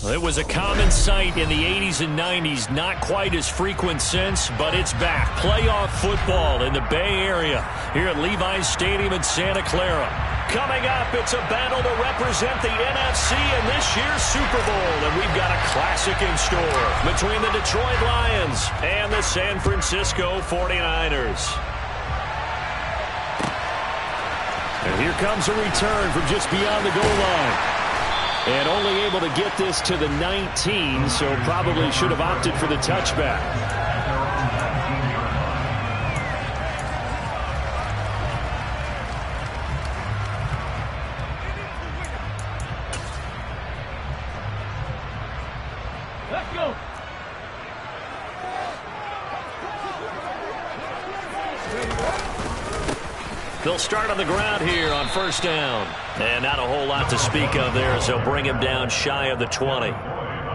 It was a common sight in the 80s and 90s, not quite as frequent since, but it's back. Playoff football in the Bay Area here at Levi's Stadium in Santa Clara. Coming up, it's a battle to represent the NFC in this year's Super Bowl, and we've got a classic in store between the Detroit Lions and the San Francisco 49ers. And here comes a return from just beyond the goal line. And only able to get this to the 19, so probably should have opted for the touchback. Let's go. They'll start on the ground here on first down. And not a whole lot to speak of there as they'll bring him down shy of the 20.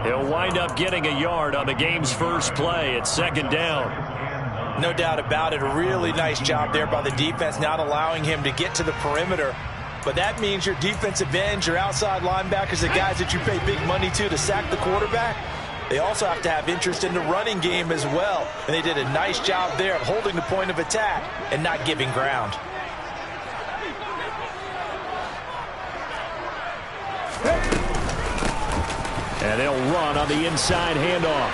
He'll wind up getting a yard on the game's first play at second down. No doubt about it. A really nice job there by the defense, not allowing him to get to the perimeter. But that means your defensive ends, your outside linebackers, the guys that you pay big money to sack the quarterback, they also have to have interest in the running game as well. And they did a nice job there of holding the point of attack and not giving ground. And they'll run on the inside handoff.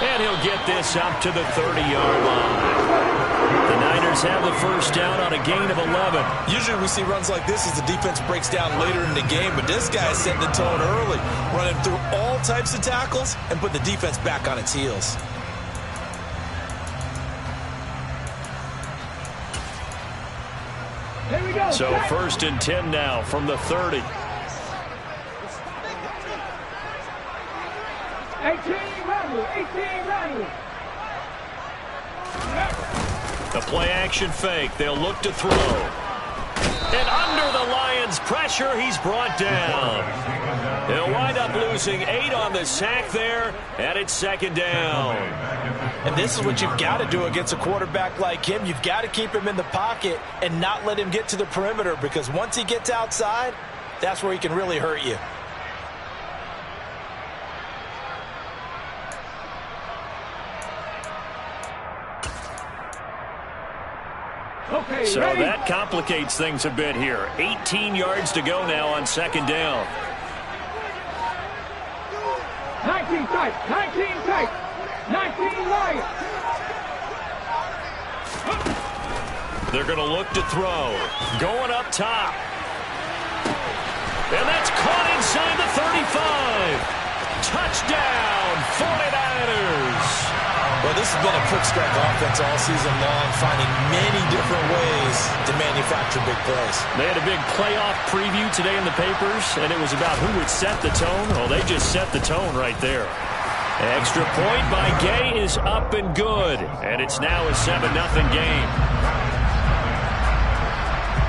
And he'll get this up to the 30-yard line. The Niners have the first down on a gain of 11. Usually we see runs like this as the defense breaks down later in the game, but this guy is setting the tone early, running through all types of tackles and put the defense back on its heels. Here we go. So first and 10 now from the 30. 18 rattle. The play action fake. They'll look to throw. And under the Lions' pressure, he's brought down. He'll wind up losing 8 on the sack there, and it's second down. And this is what you've got to do against a quarterback like him. You've got to keep him in the pocket and not let him get to the perimeter, because once he gets outside, that's where he can really hurt you. Okay, So ready? that complicates things a bit here. 18 yards to go now on second down. 19 tight. 19 Lions. They're going to look to throw. Going up top. And that's caught inside the 35. Touchdown, 49ers. Well, this has been a quick strike offense all season long, finding many different ways to manufacture big plays. They had a big playoff preview today in the papers, and it was about who would set the tone. Well, they just set the tone right there. Extra point by Gay is up and good, and it's now a 7-0 game.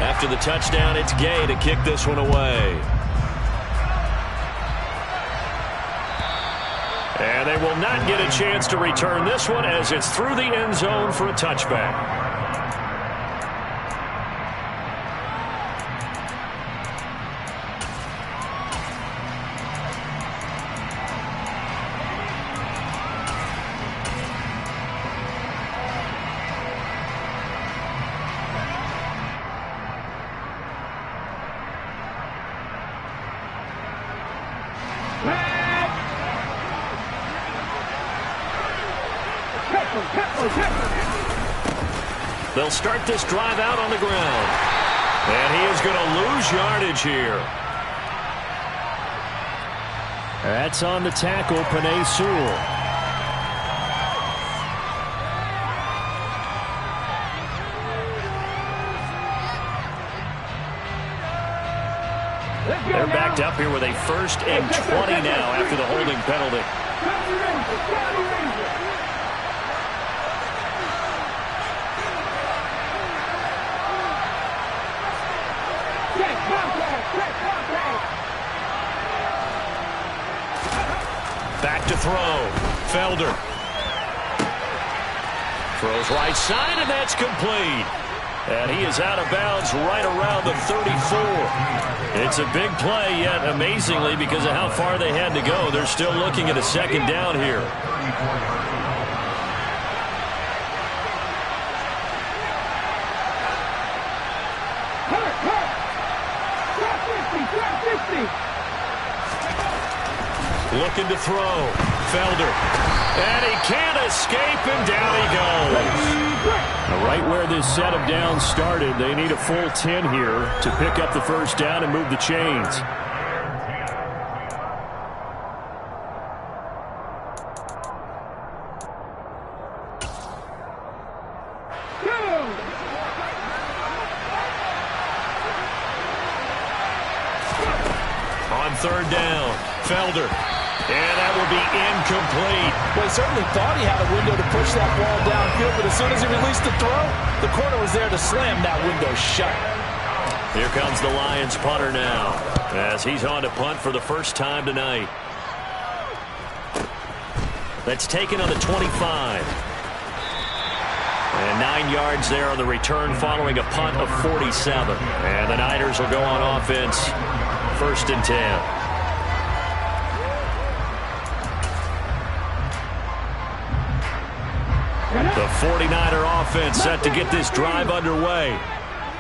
After the touchdown, it's Gay to kick this one away. And they will not get a chance to return this one as it's through the end zone for a touchback. They'll start this drive out on the ground. And he is going to lose yardage here. That's on the tackle, Penei Sewell. They're backed up here with a 1st and 20 now after the holding penalty. Back to throw. Felder. Throws right side, and that's complete. And he is out of bounds right around the 34. It's a big play, yet amazingly, because of how far they had to go, they're still looking at a second down here. Looking to throw. Felder. And he can't escape, and down he goes. Right where this set of downs started, they need a full 10 here to pick up the first down and move the chains. On third down, Felder. And that will be incomplete. Well, he certainly thought he had a window to push that ball downfield, but as soon as he released the throw, the corner was there to slam that window shut. Here comes the Lions punter now, as he's on to punt for the first time tonight. That's taken on the 25. And 9 yards there on the return following a punt of 47. And the Niners will go on offense, 1st and 10. The 49er offense set to get this drive underway.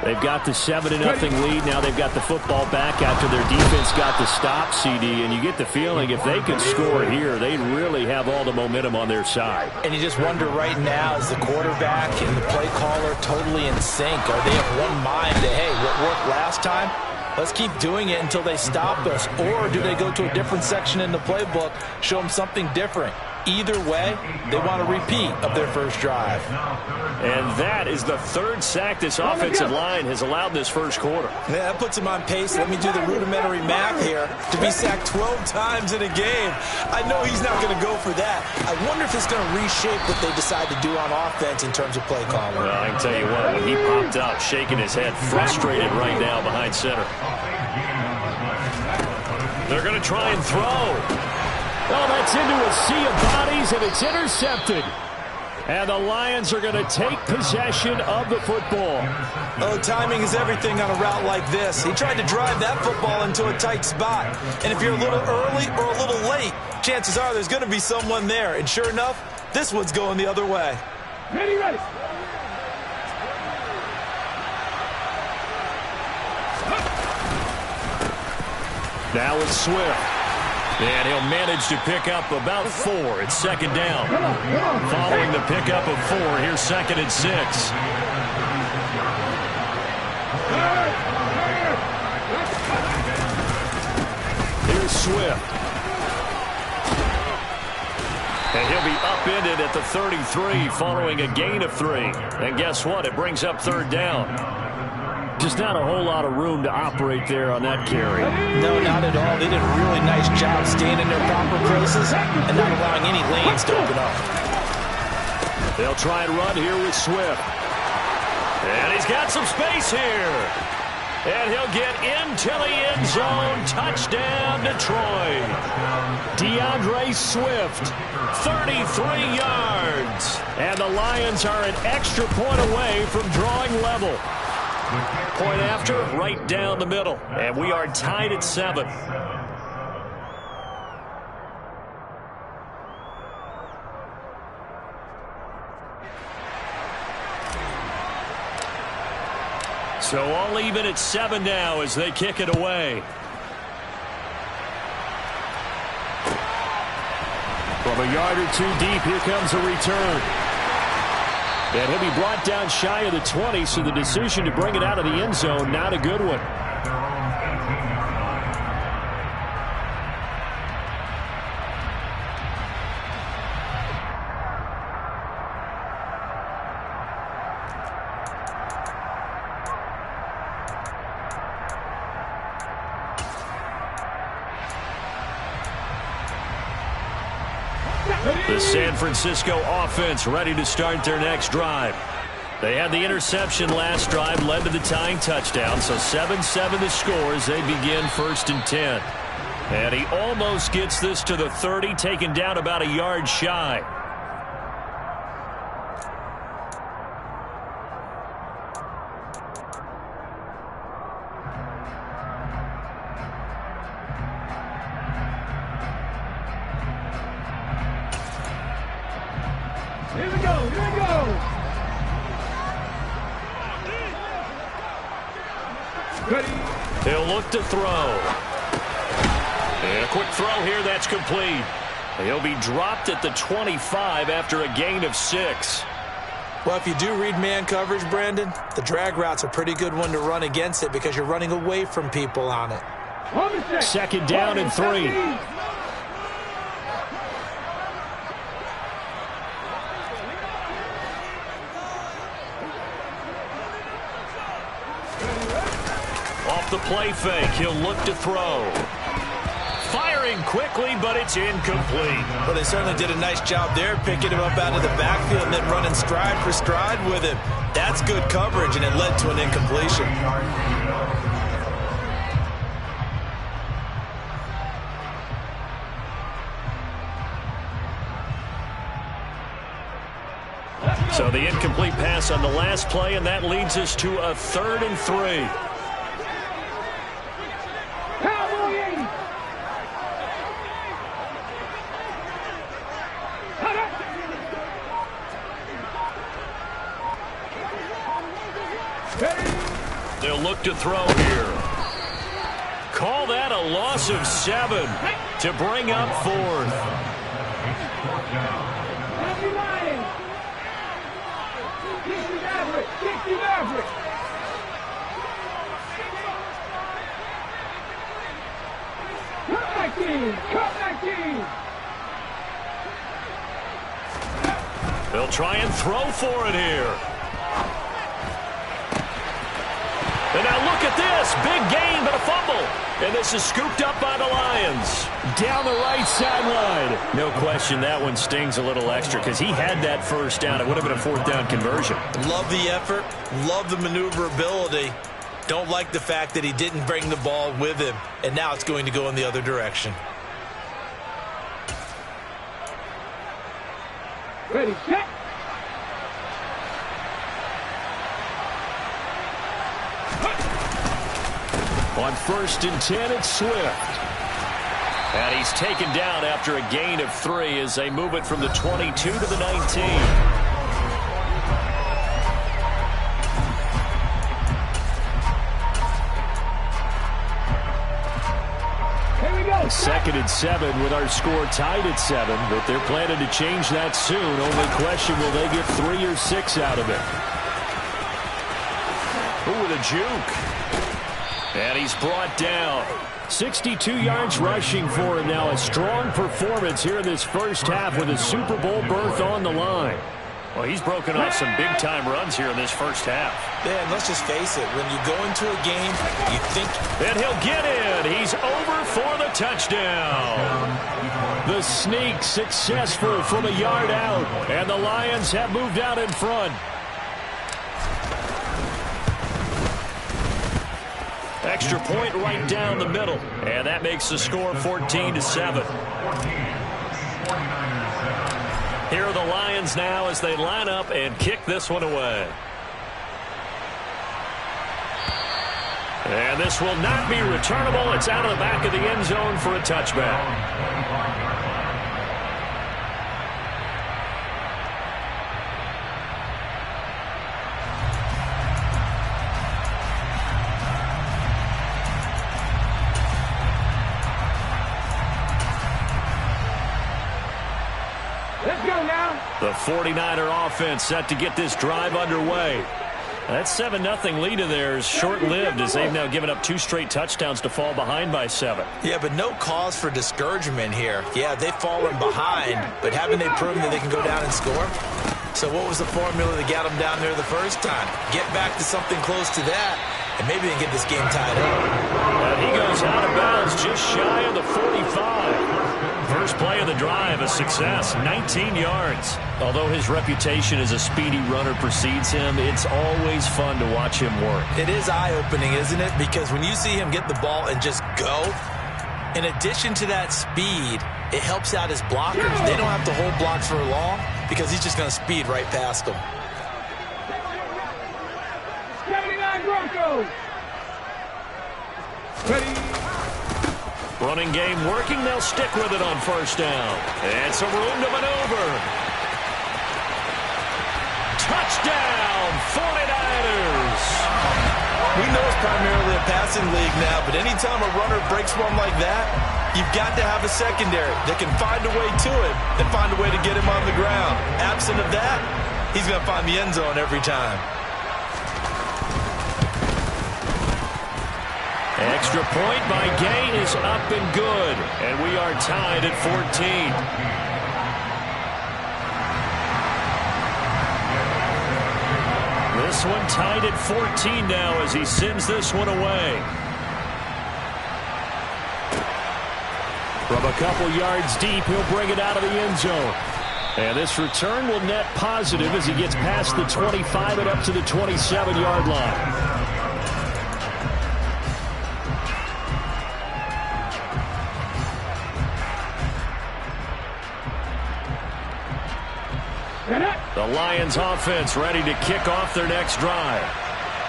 They've got the 7-0 lead. Now they've got the football back after their defense got the stop, CD. And you get the feeling if they could score here, they'd really have all the momentum on their side. And you just wonder right now, is the quarterback and the play caller totally in sync? Are they of one mind that, hey, what worked last time? Let's keep doing it until they stop us. Or do they go to a different section in the playbook, show them something different? Either way, they want a repeat of their first drive. And that is the 3rd sack this offensive line has allowed this first quarter. Yeah, that puts him on pace. Let me do the rudimentary math here. To be sacked 12 times in a game, I know he's not going to go for that. I wonder if it's going to reshape what they decide to do on offense in terms of play calling. Well, I can tell you what, when he popped up, shaking his head, frustrated right now behind center. They're going to try and throw. Oh, that's into a sea of bodies, and it's intercepted. And the Lions are going to take possession of the football. Oh, timing is everything on a route like this. He tried to drive that football into a tight spot. And if you're a little early or a little late, chances are there's going to be someone there. And sure enough, this one's going the other way. Ready, ready. Now it's Swift. And he'll manage to pick up about 4. It's 2nd down. Following the pickup of 4, here's 2nd and 6. Here's Swift. And he'll be upended at the 33 following a gain of 3. And guess what? It brings up 3rd down. Just not a whole lot of room to operate there on that carry. No, not at all. They did a really nice job staying in their proper places and not allowing any lanes to open up. They'll try and run here with Swift. And he's got some space here. And he'll get into the end zone. Touchdown, Detroit. DeAndre Swift, 33 yards. And the Lions are an extra point away from drawing level. Point after, right down the middle. And we are tied at 7. So all even at 7 now as they kick it away. From a yard or 2 deep, here comes a return. And he'll be brought down shy of the 20, so the decision to bring it out of the end zone, not a good one. The San Francisco offense ready to start their next drive. They had the interception last drive, led to the tying touchdown, so 7-7 the score as they begin 1st and 10. And he almost gets this to the 30, taken down about a yard shy. Here we go. Here we go. Ready. He'll look to throw. And a quick throw here. That's complete. He'll be dropped at the 25 after a gain of 6. Well, if you do read man coverage, Brandon, the drag route's a pretty good one to run against it because you're running away from people on it. Second down and 3. Off the play fake, he'll look to throw. Firing quickly, but it's incomplete. Well, they certainly did a nice job there, picking him up out of the backfield and then running stride for stride with him. That's good coverage, and it led to an incompletion. So the incomplete pass on the last play, and that leads us to a 3rd and 3. They'll look to throw here. Call that a loss of 7 to bring up 4th. They'll try and throw for it here. And now look at this. Big gain, but a fumble. And this is scooped up by the Lions. Down the right sideline. No question that one stings a little extra because he had that first down. It would have been a 4th down conversion. Love the effort. Love the maneuverability. Don't like the fact that he didn't bring the ball with him. And now it's going to go in the other direction. Ready, set. On 1st and 10, it's Swift. And he's taken down after a gain of 3 as they move it from the 22 to the 19. Here we go. 2nd and 7 with our score tied at 7, but they're planning to change that soon. Only question, will they get 3 or 6 out of it? Ooh, with a juke. And he's brought down. 62 yards rushing for him now. A strong performance here in this first half with a Super Bowl berth on the line. Well, he's broken off some big-time runs here in this first half. Yeah, and let's just face it. When you go into a game, you think... And he'll get in. He's over for the touchdown. The sneak successful from a yard out. And the Lions have moved out in front. Extra point right down the middle. And that makes the score 14-7. Here are the Lions now as they line up and kick this one away. And this will not be returnable. It's out of the back of the end zone for a touchback. The 49er offense set to get this drive underway. That 7-0 lead of theirs short-lived as they've now given up 2 straight touchdowns to fall behind by 7. Yeah, but no cause for discouragement here. Yeah, they've fallen behind, but haven't they proven that they can go down and score? So what was the formula that got them down there the first time? Get back to something close to that, and maybe they can get this game tied up. And he goes out of bounds just shy of the 45. First play of the drive, a success, 19 yards. Although his reputation as a speedy runner precedes him, it's always fun to watch him work. It is eye-opening, isn't it? Because when you see him get the ball and just go, in addition to that speed, it helps out his blockers. They don't have to hold blocks for long because he's just going to speed right past them. 79 Broncos. Ready. Running game working. They'll stick with it on first down. And some room to maneuver. Touchdown, 49ers. We know it's primarily a passing league now, but anytime a runner breaks one like that, you've got to have a secondary that can find a way to it and find a way to get him on the ground. Absent of that, he's going to find the end zone every time. Extra point by Gay is up and good, and we are tied at 14. This one tied at 14 now as he sends this one away. From a couple yards deep, he'll bring it out of the end zone. And this return will net positive as he gets past the 25 and up to the 27-yard line. The Lions offense ready to kick off their next drive.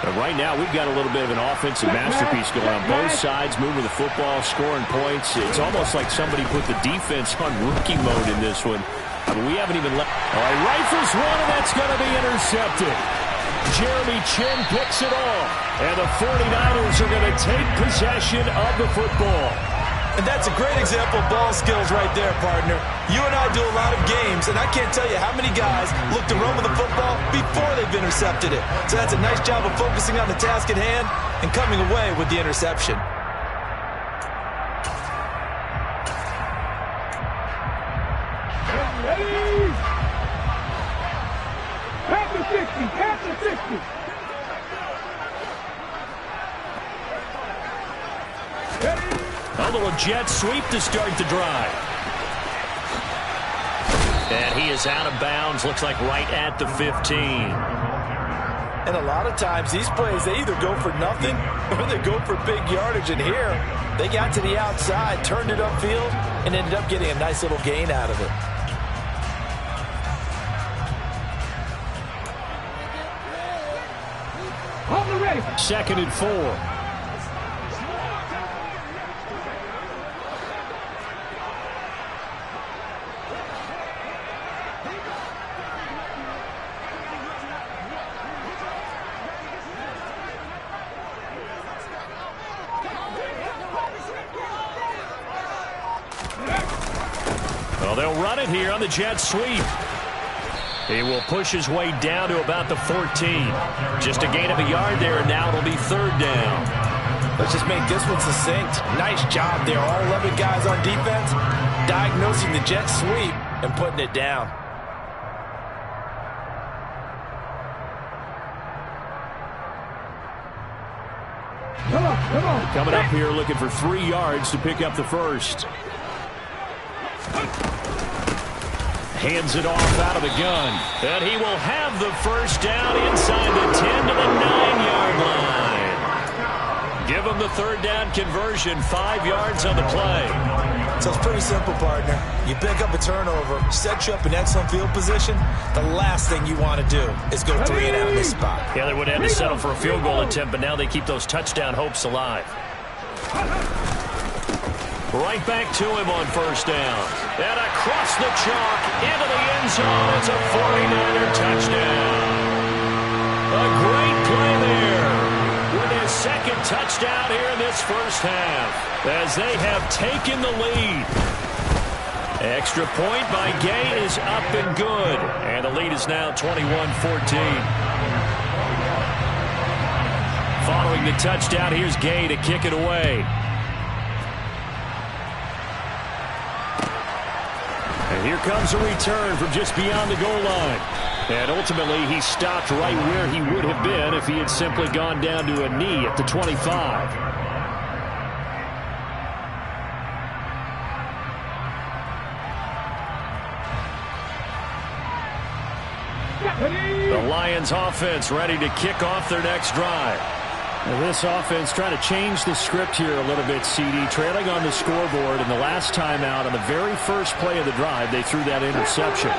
But right now, we've got a little bit of an offensive masterpiece going on both sides, moving the football, scoring points. It's almost like somebody put the defense on rookie mode in this one. I mean, we haven't even let... All right, rifles one, and that's going to be intercepted. Jeremy Chin picks it off, and the 49ers are going to take possession of the football. And that's a great example of ball skills right there, partner. You and I do a lot of games, and I can't tell you how many guys look to run with the football before they've intercepted it. So that's a nice job of focusing on the task at hand and coming away with the interception. Ready? Pass the 60, pass the 60. Ready? A little jet sweep to start the drive. And he is out of bounds, looks like right at the 15. And a lot of times these plays, they either go for nothing or they go for big yardage. And here, they got to the outside, turned it upfield, and ended up getting a nice little gain out of it. On the ready. 2nd and 4. Well, they'll run it here on the jet sweep. He will push his way down to about the 14. Just a gain of a yard there, and now it'll be 3rd down. Let's just make this one succinct. Nice job there. All 11 guys on defense diagnosing the jet sweep and putting it down. Come on. Coming up here looking for 3 yards to pick up the first. Hands it off out of the gun. And he will have the first down inside the 10 to the 9-yard line. Give him the 3rd down conversion, 5 yards on the play. So it's pretty simple, partner. You pick up a turnover, set you up in excellent field position. The last thing you want to do is go 3 and out of this spot. Yeah, they would have to settle for a field goal attempt, but now they keep those touchdown hopes alive. Right back to him on 1st down. And across the chalk into the end zone. It's a 49er touchdown. A great play there with his 2nd touchdown here in this first half as they have taken the lead. Extra point by Gay is up and good. And the lead is now 21-14. Following the touchdown, here's Gay to kick it away. And here comes a return from just beyond the goal line. And ultimately, he stopped right where he would have been if he had simply gone down to a knee at the 25. The Lions offense ready to kick off their next drive. Now this offense trying to change the script here a little bit, CD. Trailing on the scoreboard, and the last time out on the very first play of the drive, they threw that interception.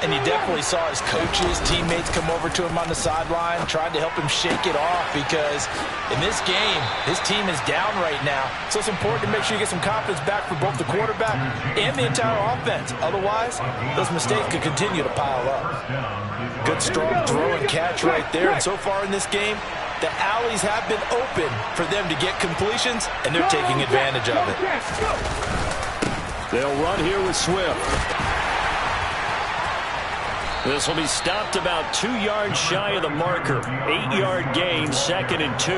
And you definitely saw his coaches, teammates come over to him on the sideline, trying to help him shake it off because in this game, his team is down right now. So it's important to make sure you get some confidence back for both the quarterback and the entire offense. Otherwise, those mistakes could continue to pile up. Good, strong throw and catch right there. And so far in this game, the alleys have been open for them to get completions, and they're taking advantage of it. They'll run here with Swift. This will be stopped about 2 yards shy of the marker. 8-yard gain, 2nd and 2.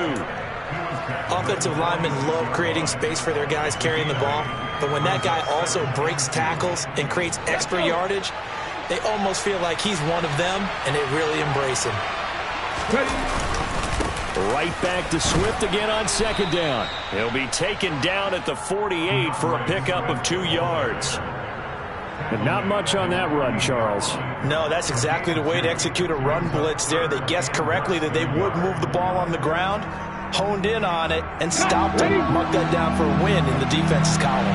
Offensive linemen love creating space for their guys carrying the ball, but when that guy also breaks tackles and creates extra yardage, they almost feel like he's one of them, and they really embrace him. Right back to Swift again on 2nd down. He'll be taken down at the 48 for a pickup of 2 yards. But not much on that run, Charles. No, that's exactly the way to execute a run blitz there. They guessed correctly that they would move the ball on the ground, honed in on it, and stopped it. Mark that down for a win in the defense's column.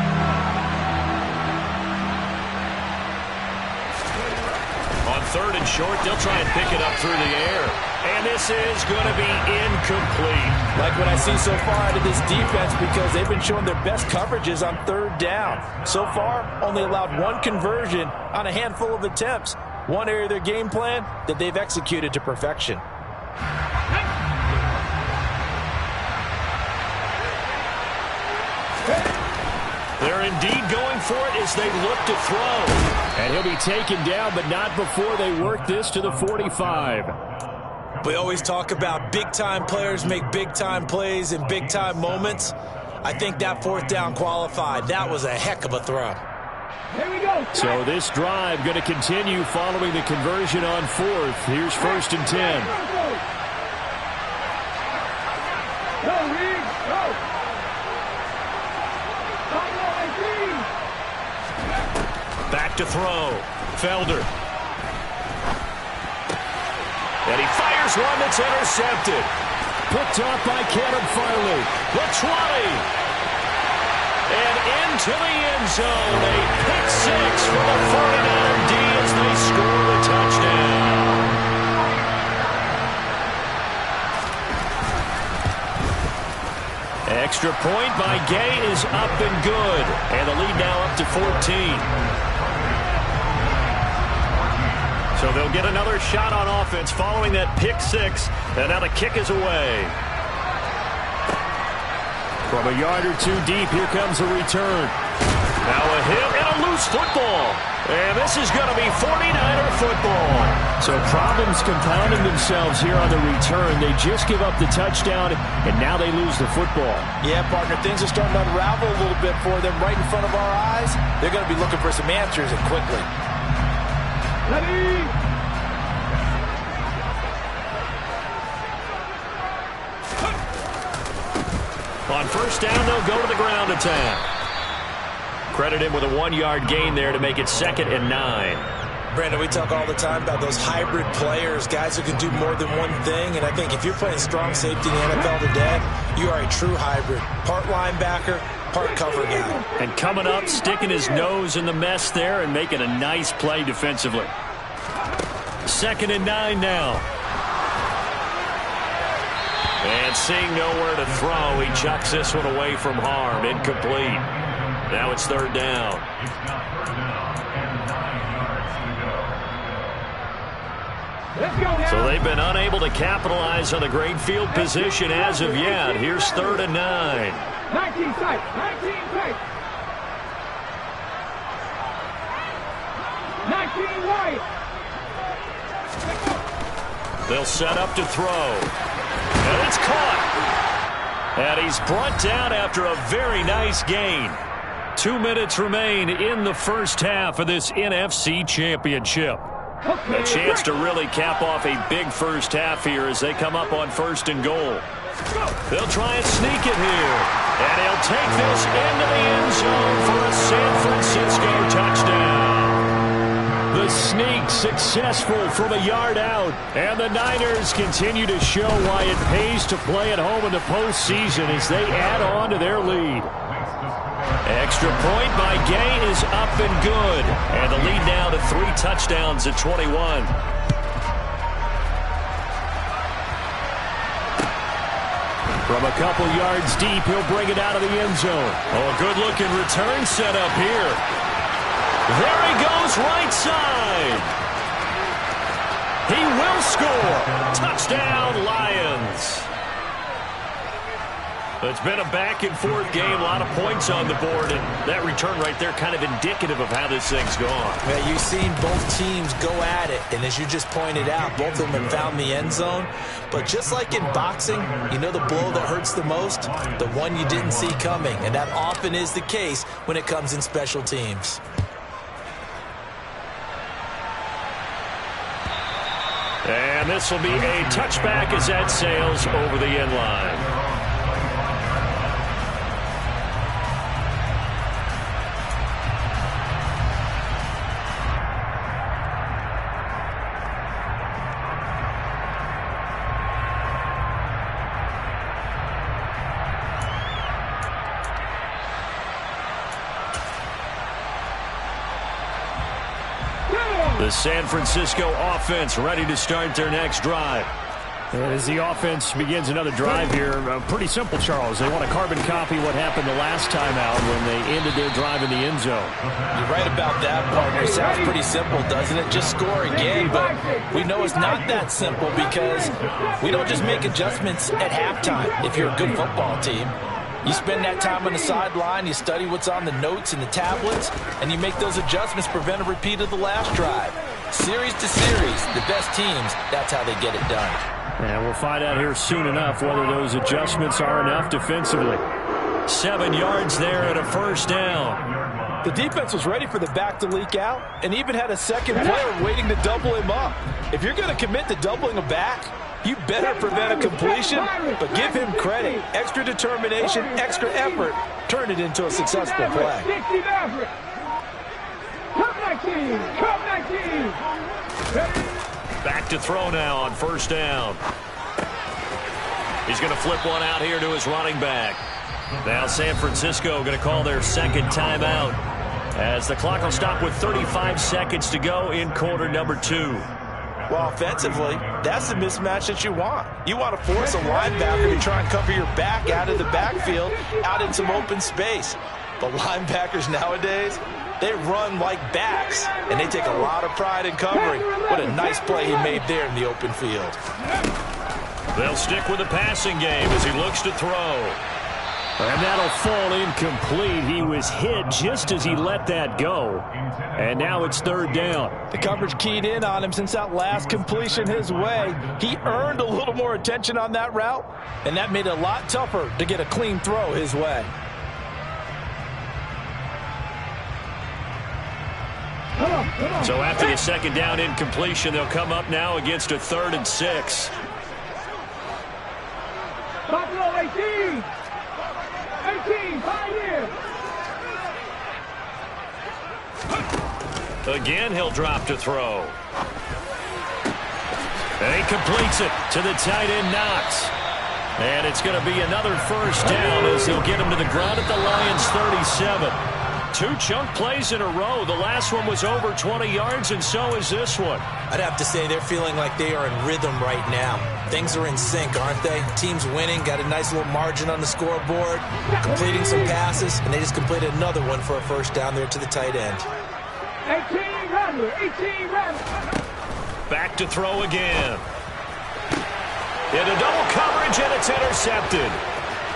On 3rd and short, they'll try and pick it up through the air. And this is going to be incomplete. Like what I see so far out of this defense because they've been showing their best coverages on 3rd down. So far, only allowed 1 conversion on a handful of attempts. One area of their game plan that they've executed to perfection. They're indeed going for it as they look to throw. And he'll be taken down, but not before they work this to the 45. We always talk about big-time players make big-time plays in big-time moments. I think that 4th down qualified. That was a heck of a throw. Here we go. So this drive going to continue following the conversion on 4th. Here's 1st and 10. Go, Reed. Go. Back to throw. Felder. And he fires one that's intercepted. Picked off by Kevin Farley. The 20. And into the end zone. A pick 6 for the 49 D as they score the touchdown. Extra point by Gay is up and good. And the lead now up to 14. So they'll get another shot on offense following that pick 6. And now the kick is away. From a yard or 2 deep, here comes a return. Now a hit and a loose football. And this is going to be 49er football. So problems compounding themselves here on the return. They just give up the touchdown, and now they lose the football. Yeah, partner, things are starting to unravel a little bit for them right in front of our eyes. They're going to be looking for some answers and quickly. Ready. On 1st down, they'll go to the ground attack. Credit him with a 1-yard gain there to make it 2nd and 9. Brandon, we talk all the time about those hybrid players, guys who can do more than one thing. And I think if you're playing strong safety in the NFL today, you are a true hybrid. Part linebacker, part cover guy. And coming up, sticking his nose in the mess there and making a nice play defensively. 2nd and 9 now. And seeing nowhere to throw, he chucks this one away from harm. Incomplete. Now it's 3rd down. So they've been unable to capitalize on the great field position as of yet. Here's 3rd and 9. 19 tight. 19 tight. 19 wide. They'll set up to throw. And it's caught. And he's brought down after a very nice gain. 2 minutes remain in the first half of this NFC Championship. A chance to really cap off a big first half here as they come up on 1st and goal. They'll try and sneak it here. And he'll take this into the end zone for a San Francisco touchdown. The sneak successful from a yard out. And the Niners continue to show why it pays to play at home in the postseason as they add on to their lead. Extra point by Gay is up and good. And the lead now to 3 touchdowns at 21. From a couple yards deep, he'll bring it out of the end zone. Oh, a good-looking return set up here. There he goes, right side. He will score. Touchdown, Lions. It's been a back-and-forth game, a lot of points on the board, and that return right there kind of indicative of how this thing's gone. Yeah, you've seen both teams go at it, and as you just pointed out, both of them have found the end zone. But just like in boxing, you know the blow that hurts the most? The one you didn't see coming, and that often is the case when it comes in special teams. And this will be a touchback as that sails over the end line. The San Francisco offense ready to start their next drive. As the offense begins another drive here, pretty simple, Charles. They want to carbon copy what happened the last time out when they ended their drive in the end zone. You're right about that, partner. Sounds pretty simple, doesn't it? Just score again, but we know it's not that simple because we don't just make adjustments at halftime if you're a good football team. You spend that time on the sideline, you study what's on the notes and the tablets, and you make those adjustments to prevent a repeat of the last drive. Series to series, the best teams, that's how they get it done. And we'll find out here soon enough whether those adjustments are enough defensively. 7 yards there and a first down. The defense was ready for the back to leak out and even had a second player waiting to double him up. If you're going to commit to doubling a back, you better prevent a completion, but give him credit. Extra determination, extra effort, turn it into a successful play. Back to throw now on first down. He's going to flip one out here to his running back. Now San Francisco going to call their second timeout as the clock will stop with 35 seconds to go in quarter number 2. Well, offensively, that's the mismatch that you want. You want to force a linebacker to try and cover your back out of the backfield, out in some open space. But linebackers nowadays, they run like backs, and they take a lot of pride in covering. What a nice play he made there in the open field. They'll stick with the passing game as he looks to throw. And that'll fall incomplete. He was hit just as he let that go. And now it's third down. The coverage keyed in on him since that last completion his way. He earned a little more attention on that route, and that made it a lot tougher to get a clean throw his way. So after the second down incompletion, they'll come up now against a 3rd and 6. Buffalo 18. 18, 5 years. Again, he'll drop to throw. And he completes it to the tight end, Knox. And it's going to be another first down as he'll get him to the ground at the Lions' 37. 2 chunk plays in a row. The last one was over 20 yards, and so is this one. I'd have to say they're feeling like they are in rhythm right now. Things are in sync, aren't they? Team's winning, got a nice little margin on the scoreboard, completing some passes, and they just completed another one for a first down there to the tight end. 18 Rattler, 18 Rattler. Back to throw again. Into double coverage, and it's intercepted.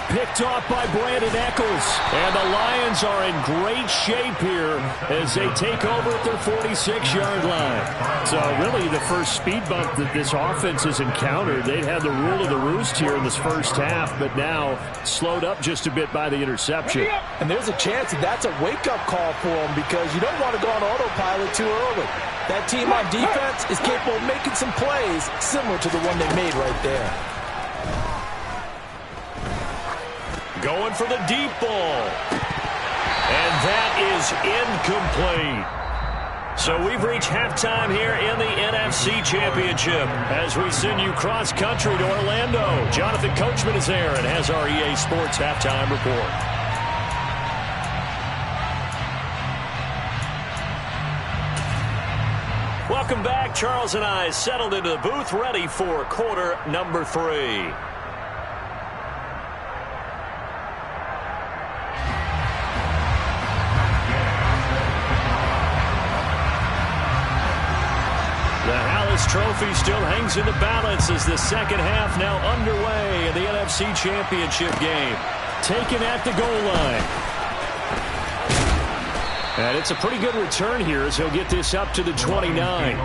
Picked off by Brandon Echols. And the Lions are in great shape here as they take over at their 46-yard line. So really the first speed bump that this offense has encountered. They'd had the rule of the roost here in this first half, but now slowed up just a bit by the interception. And there's a chance that that's a wake-up call for them because you don't want to go on autopilot too early. That team on defense is capable of making some plays similar to the one they made right there. Going for the deep ball. And that is incomplete. So we've reached halftime here in the NFC Championship as we send you cross-country to Orlando. Jonathan Coachman is there and has our EA Sports halftime report. Welcome back. Charles and I settled into the booth, ready for quarter number 3. The Hallis Trophy still hangs in the balance as the second half now underway in the NFC Championship game. Taken at the goal line. And it's a pretty good return here as he'll get this up to the 29.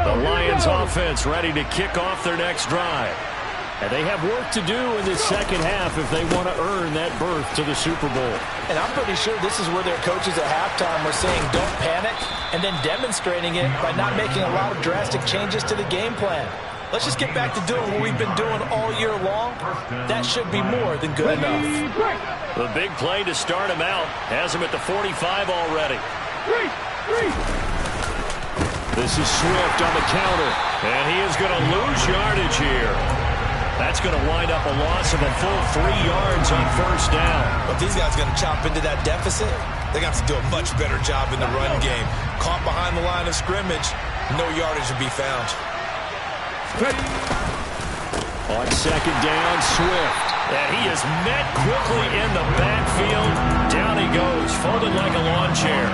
The Lions offense ready to kick off their next drive. And they have work to do in this second half if they want to earn that berth to the Super Bowl. And I'm pretty sure this is where their coaches at halftime were saying don't panic, and then demonstrating it by not making a lot of drastic changes to the game plan. Let's just get back to doing what we've been doing all year long. That should be more than good enough. The big play to start him out has him at the 45 already. This is Swift on the counter, and he is going to lose yardage here. That's going to wind up a loss of a full 3 yards on first down. But these guys are going to chop into that deficit. They're going to have to do a much better job in the run game. Caught behind the line of scrimmage, no yardage to be found. On second down, Swift. And he is met quickly in the backfield. Down he goes, folded like a lawn chair.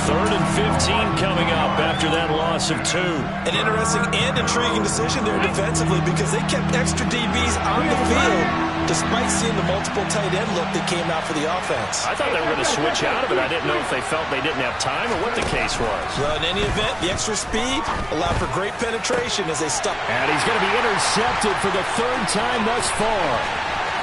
3rd and 15 coming up after that loss of 2. An interesting and intriguing decision there defensively because they kept extra DBs on the field despite seeing the multiple tight end look that came out for the offense. I thought they were going to switch out of it. I didn't know if they felt they didn't have time or what the case was. Well, in any event, the extra speed allowed for great penetration as they stuck. And he's going to be intercepted for the 3rd time thus far.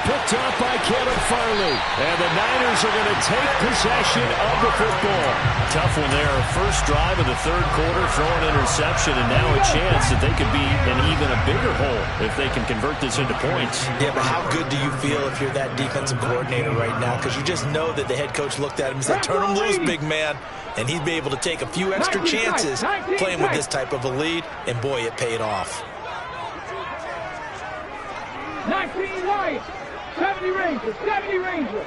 Picked up by Caleb Farley. And the Niners are going to take possession of the football. Tough one there. First drive of the 3rd quarter, throw an interception, and now a chance that they could be in even a bigger hole if they can convert this into points. Yeah, but how good do you feel if you're that defensive coordinator right now? Because you just know that the head coach looked at him and said, turn him loose, big man. And he'd be able to take a few extra chances playing with this type of a lead, and boy, it paid off. 19 Lions. 70 Rangers, 70 Rangers.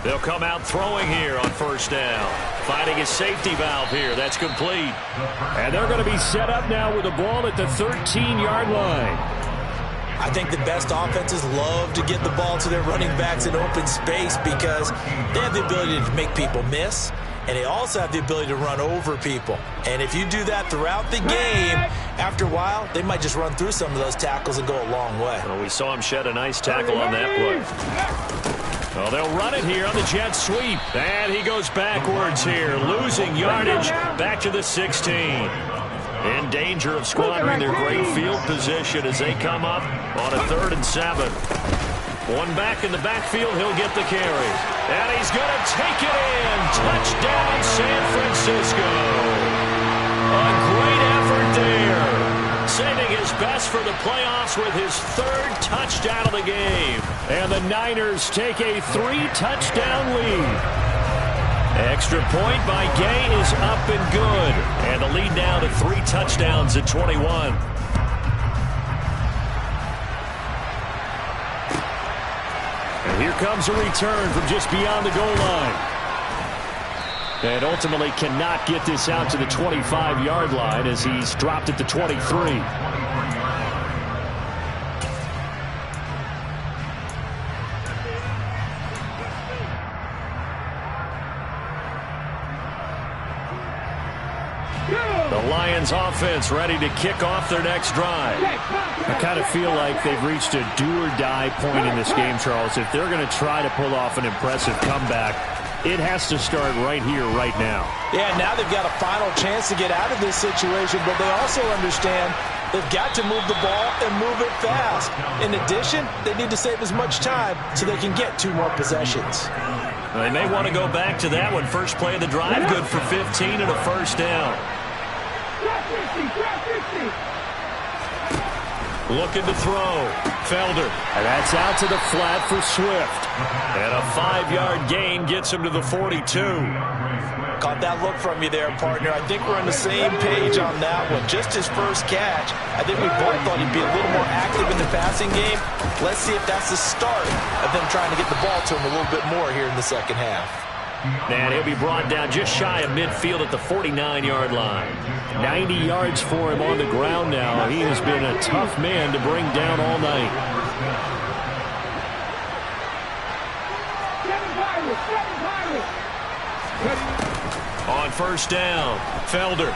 They'll come out throwing here on first down. Finding a safety valve here. That's complete. And they're going to be set up now with the ball at the 13-yard line. I think the best offenses love to get the ball to their running backs in open space because they have the ability to make people miss, and they also have the ability to run over people. And if you do that throughout the game, after a while, they might just run through some of those tackles and go a long way. Well, we saw him shed a nice tackle on that play. Well, they'll run it here on the jet sweep. And he goes backwards here, losing yardage back to the 16. In danger of squandering their great field position as they come up on a 3rd and 7. One back in the backfield, he'll get the carry. And he's going to take it in. Touchdown, San Francisco. A great effort there. Saving his best for the playoffs with his 3rd touchdown of the game. And the Niners take a 3-touchdown lead. Extra point by Gay is up and good. And the lead now to 3 touchdowns at 21. And here comes a return from just beyond the goal line. And ultimately cannot get this out to the 25-yard line as he's dropped at the 23. The Lions offense ready to kick off their next drive. I kind of feel like they've reached a do-or-die point in this game, Charles. If they're going to try to pull off an impressive comeback, it has to start right here, right now. Yeah, now they've got a final chance to get out of this situation, but they also understand they've got to move the ball and move it fast. In addition, they need to save as much time so they can get 2 more possessions. They may want to go back to that one. First play of the drive, good for 15 and a first down. Looking to throw. Felder. And that's out to the flat for Swift. And a 5-yard gain gets him to the 42. Caught about that look from you there, partner. I think we're on the same page on that one. Just his first catch. I think we both thought he'd be a little more active in the passing game. Let's see if that's the start of them trying to get the ball to him a little bit more here in the second half. And he'll be brought down just shy of midfield at the 49-yard line. 90 yards for him on the ground now. He has been a tough man to bring down all night. On first down, Felder.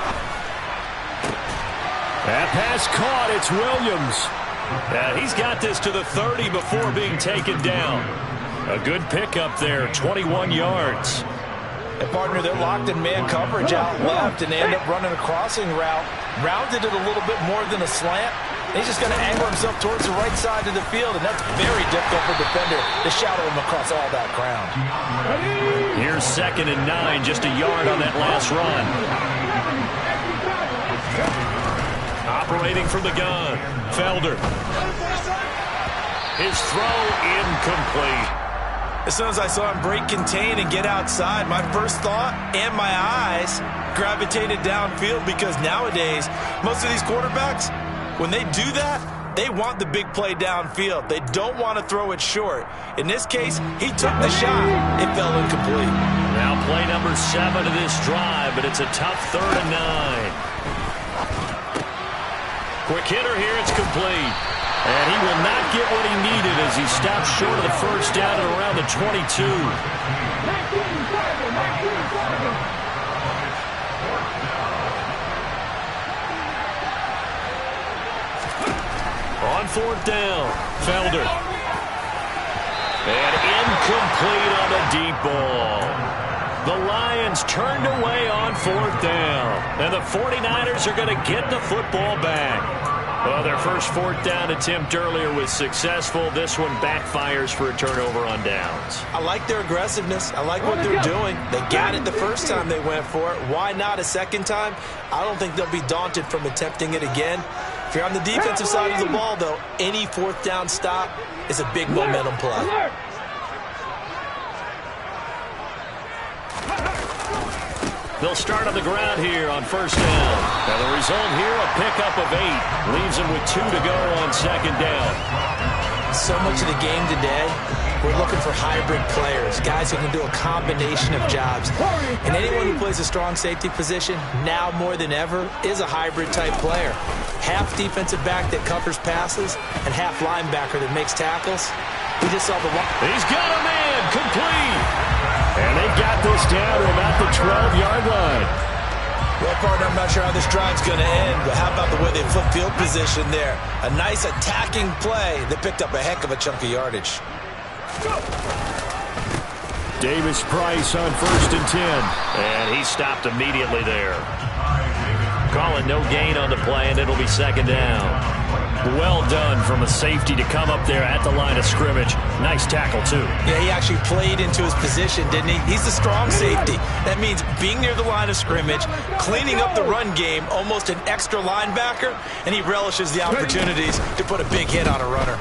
That pass caught. It's Williams. He's got this to the 30 before being taken down. A good pickup there, 21 yards. And, partner, they're locked in man coverage out left, and they end up running a crossing route. Rounded it a little bit more than a slant. He's just going to angle himself towards the right side of the field, and that's very difficult for a defender to shadow him across all that ground. Here's 2nd and 9, just a yard on that last run. Operating from the gun, Felder. His throw incomplete. As soon as I saw him break contain and get outside, my first thought and my eyes gravitated downfield, because nowadays, most of these quarterbacks, when they do that, they want the big play downfield. They don't want to throw it short. In this case, he took the shot. It fell incomplete. Now play number 7 of this drive, but it's a tough 3rd and 9. Quick hitter here, it's complete. And he will not get what he needed as he stops short of the first down at around the 22. On 4th down, Felder. And incomplete on the deep ball. The Lions turned away on 4th down. And the 49ers are going to get the football back. Well, their first 4th down attempt earlier was successful. This one backfires for a turnover on downs. I like their aggressiveness. I like what they're doing. They got it the first time they went for it. Why not a second time? I don't think they'll be daunted from attempting it again. If you're on the defensive side of the ball, though, any 4th down stop is a big momentum play. They'll start on the ground here on 1st down. And the result here, a pickup of 8. Leaves them with 2 to go on 2nd down. So much of the game today, we're looking for hybrid players, guys who can do a combination of jobs. And anyone who plays a strong safety position, now more than ever, is a hybrid-type player. Half defensive back that covers passes and half linebacker that makes tackles. We just saw the one. He's got a man, complete. And they've got this down to about the 12-yard line. Well, partner, I'm not sure how this drive's going to end, but how about the way they flip field position there? A nice attacking play that picked up a heck of a chunk of yardage. Davis Price on 1st and 10. And he stopped immediately there. Calling no gain on the play, and it'll be 2nd down. Well done from a safety to come up there at the line of scrimmage. Nice tackle, too. Yeah, he actually played into his position, didn't he? He's the strong safety. That means being near the line of scrimmage, cleaning up the run game, almost an extra linebacker, and he relishes the opportunities to put a big hit on a runner.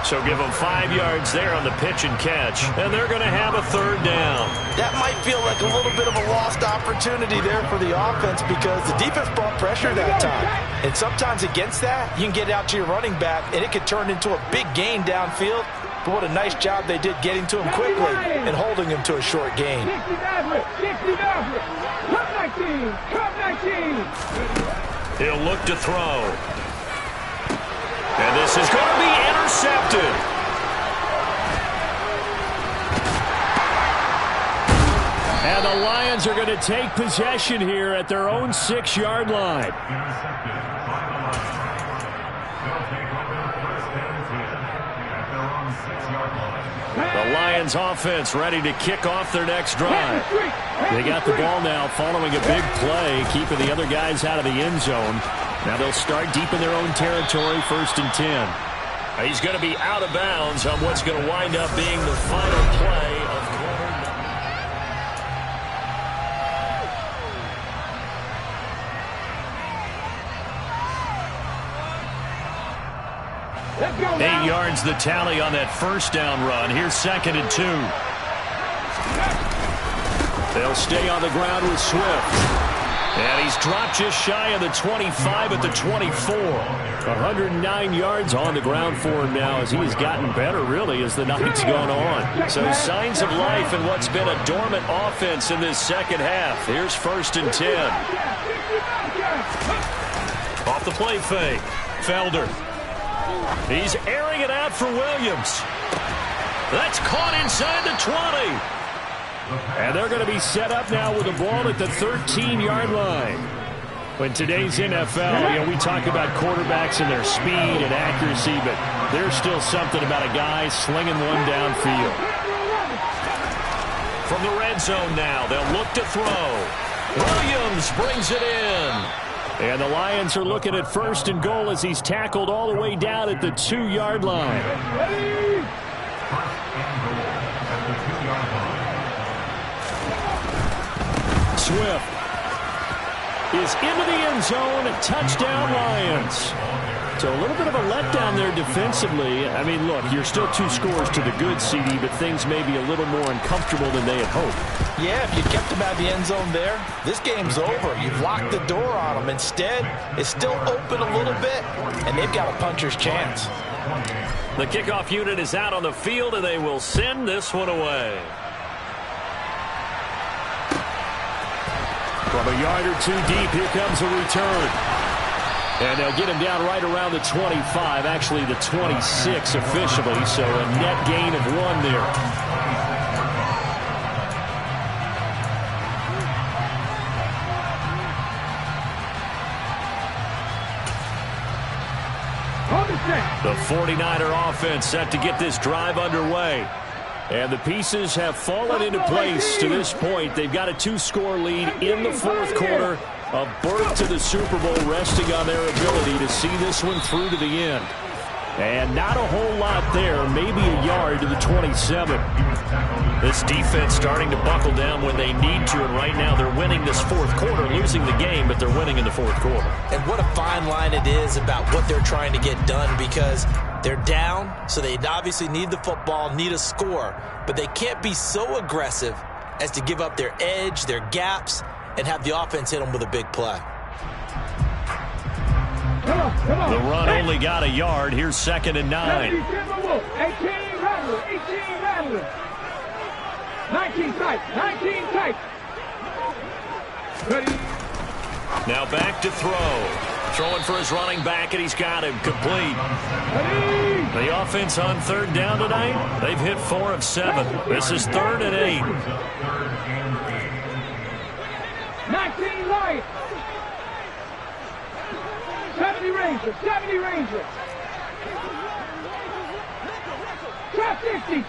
So give them 5 yards there on the pitch and catch, and they're going to have a 3rd down. That might feel like a little bit of a lost opportunity there for the offense, because the defense brought pressure that time. And sometimes against that, you can get out to your running back, and it could turn into a big gain downfield. But what a nice job they did getting to him quickly and holding him to a short gain. He'll look to throw. And this is going to be intercepted. And the Lions are going to take possession here at their own 6-yard line. The Lions offense ready to kick off their next drive. They got the ball now following a big play, keeping the other guys out of the end zone. Now they'll start deep in their own territory, 1st and 10. He's going to be out of bounds on what's going to wind up being the final play of quarter. 8 yards the tally on that 1st down run. Here's 2nd and 2. They'll stay on the ground with Swift. And he's dropped just shy of the 25 at the 24. 109 yards on the ground for him now as he has gotten better, really, as the night's gone on. So signs of life in what's been a dormant offense in this second half. Here's 1st and 10. Off the play fake. Felder. He's airing it out for Williams. That's caught inside the 20. And they're going to be set up now with the ball at the 13-yard line. When today's NFL, we talk about quarterbacks and their speed and accuracy, but there's still something about a guy slinging one downfield. From the red zone now, they'll look to throw. Williams brings it in. And the Lions are looking at 1st and goal as he's tackled all the way down at the 2-yard line. Swift is into the end zone. Touchdown, Lions. So a little bit of a letdown there defensively. I mean, look, you're still 2 scores to the good, CD, but things may be a little more uncomfortable than they had hoped. Yeah, if you kept them out of the end zone there, this game's over. You've locked the door on them. Instead, it's still open a little bit, and they've got a puncher's chance. The kickoff unit is out on the field, and they will send this one away. From a yard or 2 deep, here comes a return. And they'll get him down right around the 25, actually the 26 officially, so a net gain of 1 there. The 49er offense set to get this drive underway. And the pieces have fallen into place to this point. They've got a 2-score lead in the 4th quarter. A berth to the Super Bowl resting on their ability to see this one through to the end. And not a whole lot there, maybe a yard to the 27. This defense starting to buckle down when they need to, and right now they're winning this 4th quarter, losing the game, but they're winning in the 4th quarter. And what a fine line it is about what they're trying to get done, because they're down, so they obviously need the football, need a score, but they can't be so aggressive as to give up their edge, their gaps, and have the offense hit them with a big play. Come on. The run only got a yard. Here's 2nd and 9. 18 Rattler. 19 tight. Ready. Now back to throw. Throwing for his running back, and he's got him complete. Ready. The offense on 3rd down tonight, they've hit 4 of 7. This is 3rd and 8. 19 light. 70 Ranger. Trap 50.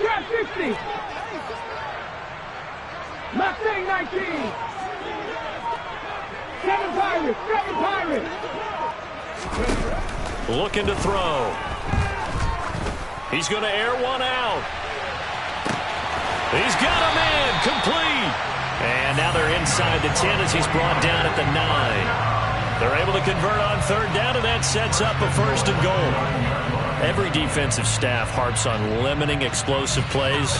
Mustang 19. 7 Pirates. Looking to throw. He's going to air one out. He's got a man complete. And now they're inside the 10 as he's brought down at the 9. They're able to convert on 3rd down, and that sets up a 1st and goal. Every defensive staff harps on limiting explosive plays.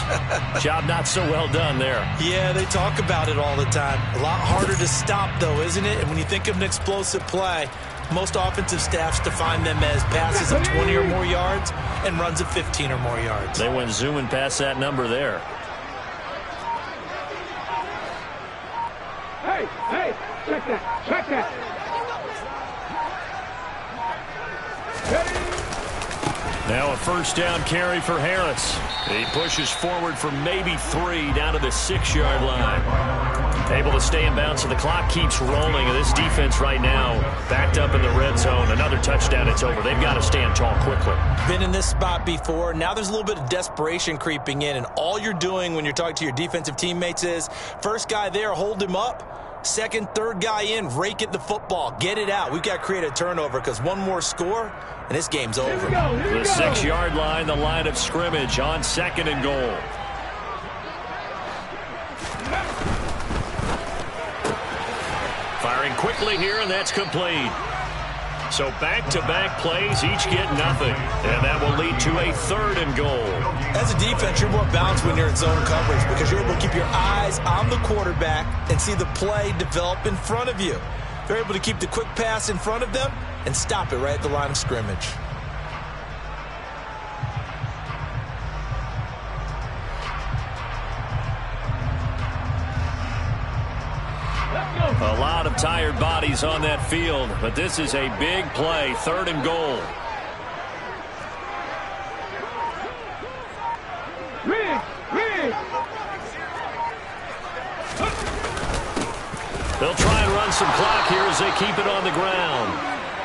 Job not so well done there. Yeah, they talk about it all the time. A lot harder to stop, though, isn't it? And when you think of an explosive play, most offensive staffs define them as passes of 20 or more yards and runs of 15 or more yards. They went zooming past that number there. Hey, check that. Now a 1st down carry for Harris. He pushes forward for maybe 3 down to the 6-yard line. Able to stay in bounds, so the clock keeps rolling. And this defense right now backed up in the red zone. Another touchdown, it's over. They've got to stand tall quickly. Been in this spot before. Now there's a little bit of desperation creeping in, and all you're doing when you're talking to your defensive teammates is, first guy there, hold him up. 2nd, 3rd guy in, rake at the football. Get it out. We've got to create a turnover because one more score, and this game's over. The 6-yard line, the line of scrimmage on 2nd and goal. Firing quickly here, and that's complete. So back-to-back plays, each get nothing. And that will lead to a 3rd and goal. As a defense, you're more balanced when you're in zone coverage because you're able to keep your eyes on the quarterback and see the play develop in front of you. They're able to keep the quick pass in front of them and stop it right at the line of scrimmage. A lot of tired bodies on that field, but this is a big play, 3rd and goal. They'll try and run some clock here as they keep it on the ground.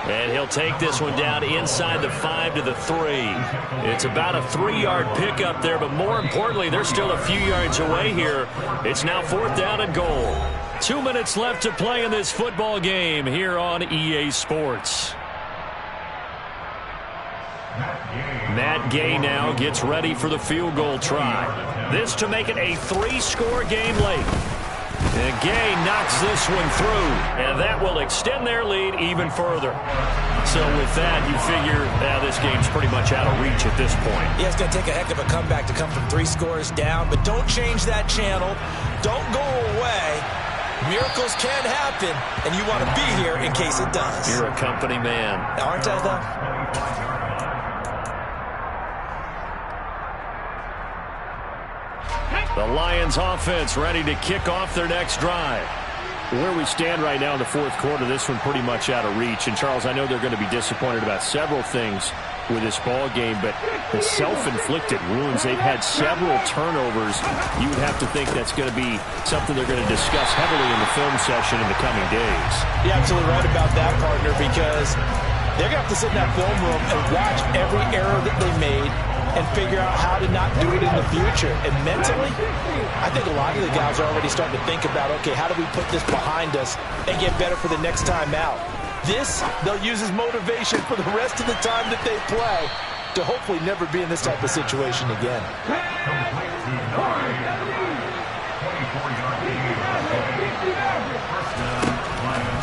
And he'll take this one down inside the 5 to the 3. It's about a 3-yard pickup there, but more importantly, they're still a few yards away here. It's now 4th down and goal. 2 minutes left to play in this football game here on EA Sports. Matt Gay now gets ready for the field goal try. This to make it a 3-score game late. And Gay knocks this one through, and that will extend their lead even further. So with that, you figure this game's pretty much out of reach at this point. Yeah, it's going to take a heck of a comeback to come from 3 scores down, but don't change that channel. Don't go away. Miracles can happen, and you want to be here in case it does. You're a company man. Aren't I, though? The Lions offense ready to kick off their next drive. Where we stand right now in the 4th quarter, this one pretty much out of reach. And, Charles, I know they're going to be disappointed about several things with this ball game, but the self-inflicted wounds, they've had several turnovers. You would have to think that's going to be something they're going to discuss heavily in the film session in the coming days. You're absolutely right about that, partner, because they're going to have to sit in that film room and watch every error that they made and figure out how to not do it in the future. And mentally, I think a lot of the guys are already starting to think about, okay, how do we put this behind us and get better for the next time out? This, they'll use as motivation for the rest of the time that they play to hopefully never be in this type of situation again.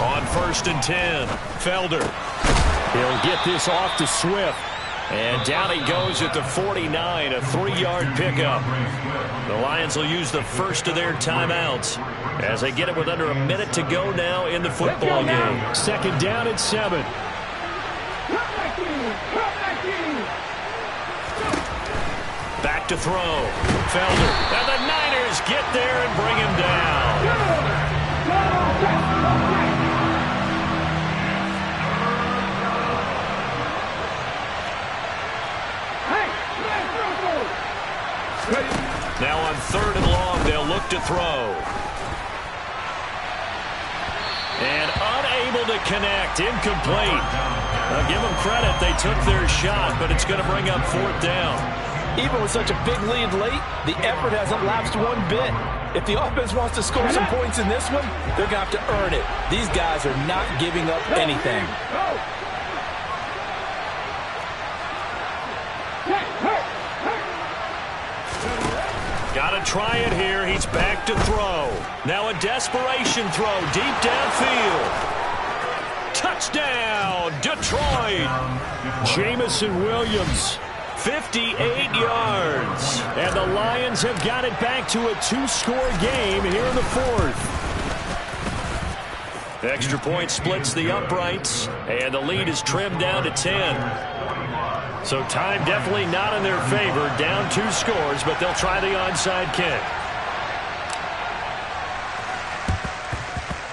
On 1st and 10, Felder. He'll get this off to Swift. And down he goes at the 49, a 3-yard pickup. The Lions will use the first of their timeouts as they get it with under a minute to go now in the football game. 2nd down and 7. Back to throw. Felder. And the Niners get there and bring him down. Now on 3rd and long, they'll look to throw. And unable to connect, incomplete. I'll give them credit, they took their shot, but it's going to bring up 4th down. Even with such a big lead late, the effort hasn't lapsed one bit. If the offense wants to score some points in this one, they're going to have to earn it. These guys are not giving up anything. Got to try it here. He's back to throw. Now a desperation throw deep downfield. Touchdown, Detroit. Jamison Williams, 58 yards. And the Lions have got it back to a 2-score game here in the 4th. Extra point splits the uprights, and the lead is trimmed down to 10. So time definitely not in their favor. Down 2 scores, but they'll try the onside kick.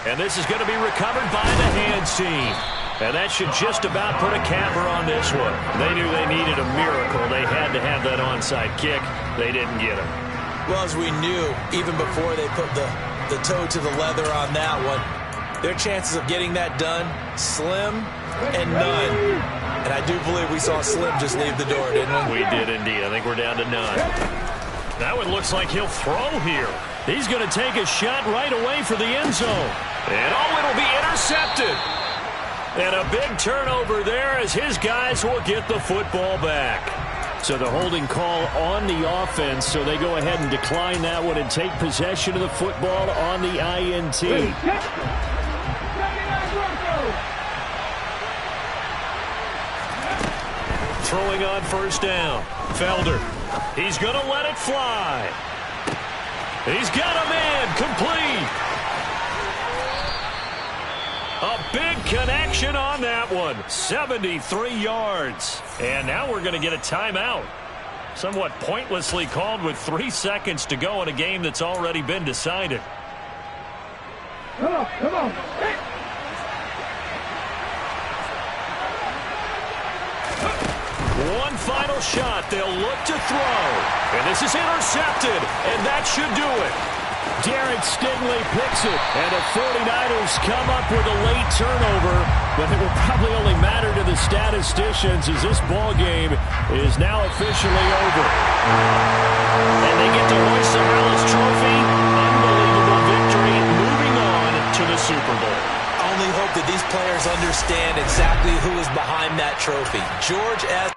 And this is going to be recovered by the hands team. And that should just about put a capper on this one. They knew they needed a miracle. They had to have that onside kick. They didn't get it. Well, as we knew, even before they put the toe to the leather on that one, their chances of getting that done, slim and none. And I do believe we saw Slim just leave the door, didn't we? We did indeed. I think we're down to none. That one looks like he'll throw here. He's going to take a shot right away for the end zone. And it'll be intercepted. And a big turnover there as his guys will get the football back. So the holding call on the offense, so they go ahead and decline that one and take possession of the football on the INT. throwing on first down. Felder. He's going to let it fly. He's got a man complete. A big connection on that one. 73 yards. And now we're going to get a timeout. Somewhat pointlessly called with 3 seconds to go in a game that's already been decided. Come on, come on. Hey. One final shot. They'll look to throw. And this is intercepted. And that should do it. Derek Stingley picks it. And the 49ers come up with a late turnover. But it will probably only matter to the statisticians as this ball game is now officially over. And they get to hoist the Harris Trophy. Unbelievable victory. Moving on to the Super Bowl. I only hope that these players understand exactly who is behind that trophy. George S.